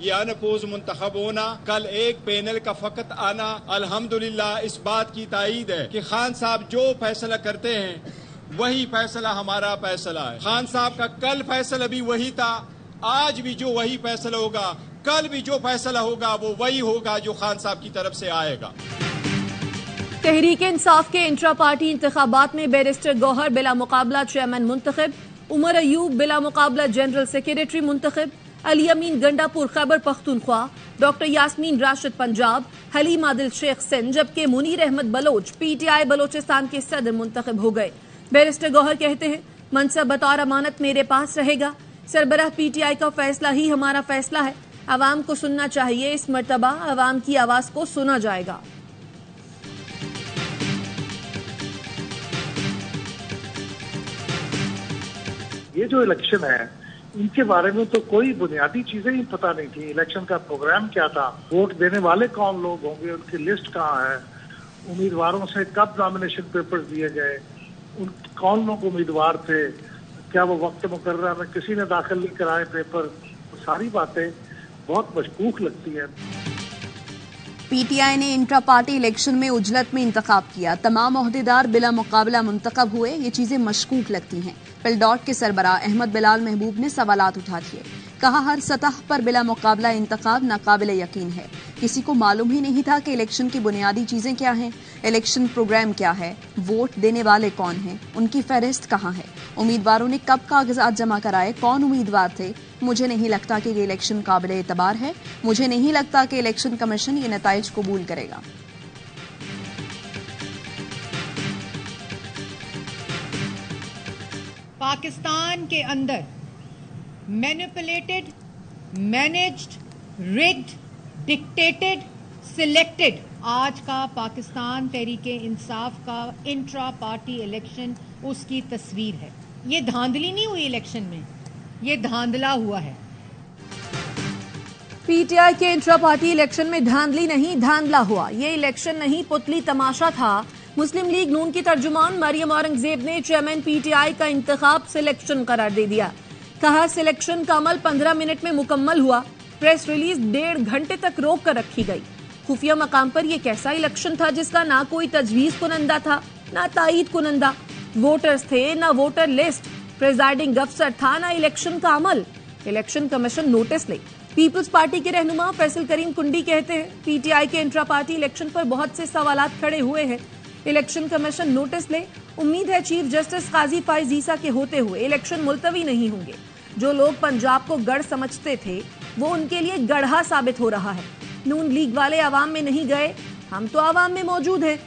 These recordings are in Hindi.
ये अनपोज मुंतखब होना, कल एक पैनल का फकत आना अल्हम्दुलिल्लाह इस बात की तायीद है कि खान साहब जो फैसला करते हैं वही फैसला हमारा फैसला है। खान साहब का कल फैसला भी वही था, आज भी जो वही फैसला होगा, कल भी जो फैसला होगा वो वही होगा जो खान साहब की तरफ से आएगा। तहरीक इंसाफ के इंट्रा पार्टी इंतखाबात में बैरिस्टर गौहर बिला मुकाबला चेयरमैन मुंतखब, उमर अयूब बिला मुकाबला जनरल सेक्रेटरी मुंतखब, अली अमीन गंडापुर खैबर पख्तूनख्वा, डॉक्टर यास्मीन राशिद पंजाब, हलीम आदिल शेख सिंध, जबकि मुनीर अहमद बलोच पीटीआई बलोचिस्तान के सदर मुंतखब हो गए। बैरिस्टर गौहर कहते हैं, मनसब बतौर अमानत मेरे पास रहेगा, सरबराह पीटीआई का फैसला ही हमारा फैसला है, अवाम को सुनना चाहिए, इस मर्तबा अवाम की आवाज को सुना जाएगा। ये जो इलेक्शन है इनके बारे में तो कोई बुनियादी चीजें ही पता नहीं थी। इलेक्शन का प्रोग्राम क्या था, वोट देने वाले कौन लोग होंगे, उनकी लिस्ट कहाँ है, उम्मीदवारों से कब नॉमिनेशन पेपर्स दिए गए, कौन लोग उम्मीदवार थे, क्या वो वक्त मुकर्रर में किसी ने दाखिल नहीं कराए पेपर, सारी बातें बहुत मशकूक लगती हैं। पीटीआई ने इंट्रा पार्टी इलेक्शन में उजलत में इंतखाब किया, तमाम ओहदेदार बिला मुकाबला मुंतखब हुए, ये चीजें मशकूक लगती हैं। पिलडॉट के सरबराह अहमद बिलाल महबूब ने सवालात उठा दिए, कहा हर सतह पर बिला मुकाबला इंतखाब नाकाबिल यकीन है, किसी को मालूम ही नहीं था कि इलेक्शन की बुनियादी चीजें क्या हैं, इलेक्शन प्रोग्राम क्या है, वोट देने वाले कौन हैं, उनकी फहरिस्त कहाँ है, उम्मीदवारों ने कब कागजात जमा कराए, कौन उम्मीदवार थे। मुझे नहीं लगता कि ये इलेक्शन काबिल एतबार है, मुझे नहीं लगता कि इलेक्शन कमीशन ये नताइज कबूल करेगा। पाकिस्तान के अंदर manipulated, managed, rigged, dictated, selected आज का पाकिस्तान तहरीके इंसाफ का इंट्रा पार्टी इलेक्शन उसकी तस्वीर है। ये धांधली नहीं हुई इलेक्शन में, ये धांधला हुआ है। पीटीआई के इंट्रा पार्टी इलेक्शन में धांधली नहीं, धांधला हुआ। ये इलेक्शन नहीं, पुतली तमाशा था। मुस्लिम लीग नून की तर्जुमान मरियम औरंगजेब ने चेयरमैन पीटीआई का इंतखाब सिलेक्शन करार दे दिया। कहा सिलेक्शन का अमल 15 मिनट में मुकम्मल हुआ, प्रेस रिलीज 1.5 घंटे तक रोक कर रखी गई। खुफिया मकाम पर यह कैसा इलेक्शन था जिसका ना कोई तजवीज कुनंदा था, ना तायीद कुनंदा, वोटर्स थे ना वोटर लिस्ट, प्रिजाइडिंग अफसर था ना इलेक्शन का अमल। इलेक्शन कमीशन नोटिस ले। पीपल्स पार्टी के रहनुमा फैसल करीम कुंडी कहते हैं, पीटीआई के इंट्रा पार्टी इलेक्शन पर बहुत से सवालात खड़े हुए हैं, इलेक्शन कमीशन नोटिस ले। उम्मीद है चीफ जस्टिस काजी फाइज ईसा के होते हुए इलेक्शन मुलतवी नहीं होंगे। जो लोग पंजाब को गढ़ समझते थे वो उनके लिए गढ़ा साबित हो रहा है। नून लीग वाले आवाम में नहीं गए, हम तो आवाम में मौजूद हैं।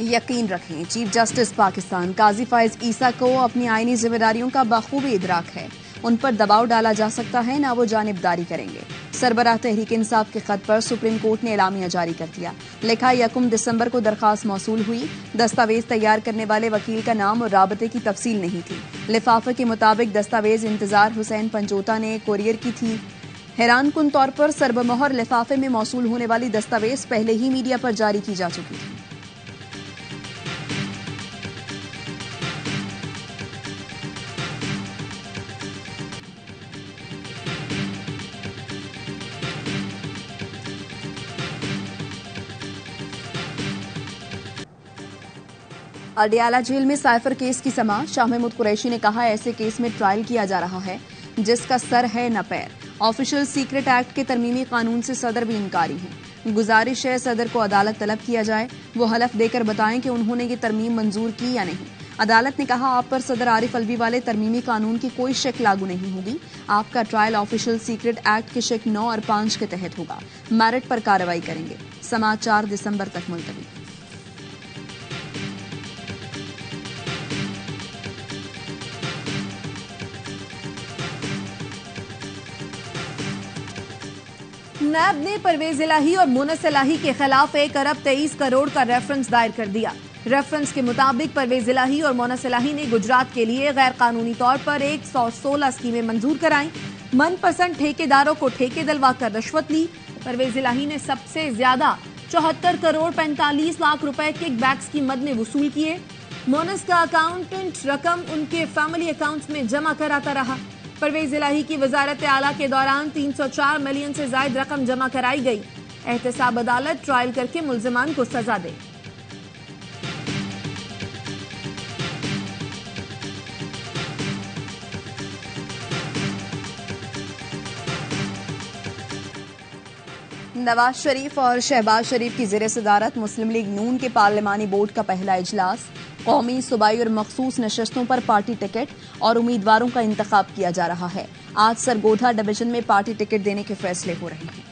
यकीन रखें, चीफ जस्टिस पाकिस्तान काजी फाइज ईसा को अपनी आईनी जिम्मेदारियों का बखूबी इदराक है। उन पर दबाव डाला जा सकता है, ना वो जानिबदारी करेंगे। सरबराह तहरीक इंसाफ के खत पर सुप्रीम कोर्ट ने एलामिया जारी कर दिया। लिखा 1 दिसंबर को दरखास्त मौसूल हुई, दस्तावेज तैयार करने वाले वकील का नाम और राबते की तफसील नहीं थी। लिफाफे के मुताबिक दस्तावेज इंतजार हुसैन पंजोता ने कोरियर की थी। हैरान कुन तौर पर सरबमोहर लिफाफे में मौसूल होने वाली दस्तावेज पहले ही मीडिया पर जारी की जा चुकी थी। अडियाला जेल में साइफर केस की समाअत। शाह महमूद कुरैशी ने कहा, ऐसे केस में ट्रायल किया जा रहा है जिसका सर है न पैर। ऑफिशियल सीक्रेट एक्ट के तरमीमी कानून से सदर भी इनकारी हैं। गुजारिश है सदर को अदालत तलब किया जाए, वो हलफ देकर बताएं कि उन्होंने ये तरमीम मंजूर की या नहीं। अदालत ने कहा, आप पर सदर आरिफ अलवी वाले तरमीमी कानून की कोई शक लागू नहीं होगी। आपका ट्रायल ऑफिशियल सीक्रेट एक्ट के शक 9 और 5 के तहत होगा। मेरिट पर कार्रवाई करेंगे। समाअत 4 दिसंबर तक मुलतवी। नैब ने परवेज इलाही और मुनस इलाही के खिलाफ 1 अरब 23 करोड़ का रेफरेंस दायर कर दिया। रेफरेंस के मुताबिक परवेज इलाही और मुनस इलाही ने गुजरात के लिए गैर कानूनी तौर पर 116 स्कीमें मंजूर कराई। मनपसंद ठेकेदारों को ठेके दिलवाकर रिश्वत ली। परवेज इलाही ने सबसे ज्यादा 74 करोड़ 45 लाख रुपए किकबैक्स की मद में वसूल किए। मोनस का अकाउंटेंट रकम उनके फैमिली अकाउंट्स में जमा कराता रहा। परवेज इलाही की वजारत आला के दौरान 304 मिलियन से ज्यादा रकम जमा कराई गई। एहतसाब अदालत ट्रायल करके मुल्जिमान को सजा दे। नवाज शरीफ और शहबाज शरीफ की ज़ेर सदारत मुस्लिम लीग नून के पार्लिमानी बोर्ड का पहला इजलास। कौमी, सूबाई और मखसूस नशस्तों पर पार्टी टिकट और उम्मीदवारों का इंतखाब किया जा रहा है। आज सरगोधा डिवीजन में पार्टी टिकट देने के फैसले हो रहे हैं।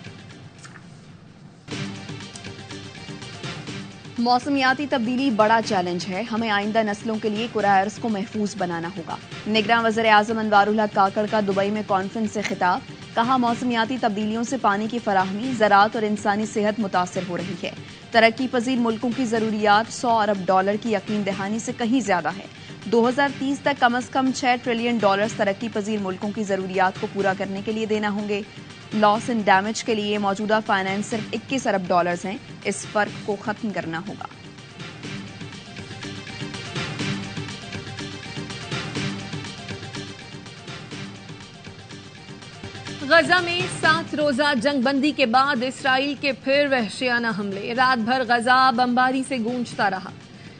मौसमियाती तब्दीली बड़ा चैलेंज है, हमें आइंदा नस्लों के लिए कुरार्स को महफूज बनाना होगा। निगरान वज़ीर आज़म अनवारुल हक काकड़ का दुबई में कॉन्फ्रेंस से खिताब। कहा, मौसमियाती तब्दीलियों से पानी की फराहमी, ज़राअत और इंसानी सेहत मुतासर हो रही है। तरक्की पजीर मुल्कों की ज़रूरियात $100 अरब की यकीन दहानी से कहीं ज्यादा है। 2030 तक कम अज कम $6 ट्रिलियन तरक्की पजीर मुल्कों की ज़रूरियात को पूरा करने के लिए देना होंगे। लॉस एंड डैमेज के लिए मौजूदा फाइनेंस सिर्फ $21 अरब हैं। इस फर्क को खत्म करना होगा। गजा में 7 रोजा जंगबंदी के बाद इसराइल के फिर वहशियाना हमले। रात भर गजा बमबारी से गूंजता रहा।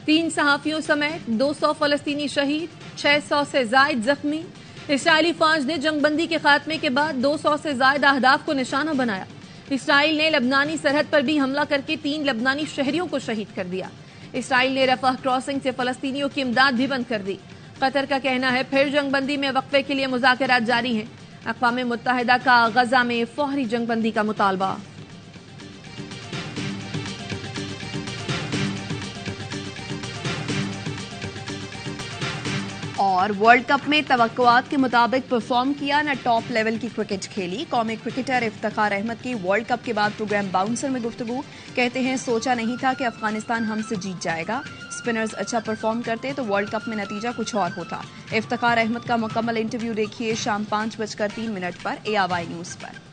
3 सहाफियों समेत 200 फलस्तीनी शहीद, 600 से जायद जख्मी। इसराइली फौज ने जंगबंदी के खात्मे के बाद 200 से जायद अहदाफ को निशाना बनाया। इसराइल ने लबनानी सरहद पर भी हमला करके 3 लबनानी शहरियों को शहीद कर दिया। इसराइल ने रफह क्रॉसिंग से फलस्तीनियों की इमदाद भी बंद कर दी। कतर का कहना है फिर जंगबंदी में वक्फे के लिए मुज़ाकरात जारी हैं। अक़वाम मुत्तहिदा का गजा में फौरी जंगबंदी का मुतालबा। और वर्ल्ड कप में तवक्कुआत के मुताबिक परफॉर्म किया, न टॉप लेवल की क्रिकेट खेली। कौमी क्रिकेटर इफ्तिखार अहमद की वर्ल्ड कप के बाद प्रोग्राम बाउंसर में गुफ्तगू। कहते हैं, सोचा नहीं था कि अफगानिस्तान हमसे जीत जाएगा। स्पिनर्स अच्छा परफॉर्म करते तो वर्ल्ड कप में नतीजा कुछ और होता। इफ्तिखार अहमद का मुकम्मल इंटरव्यू देखिए शाम 5:03 पर ARY न्यूज पर।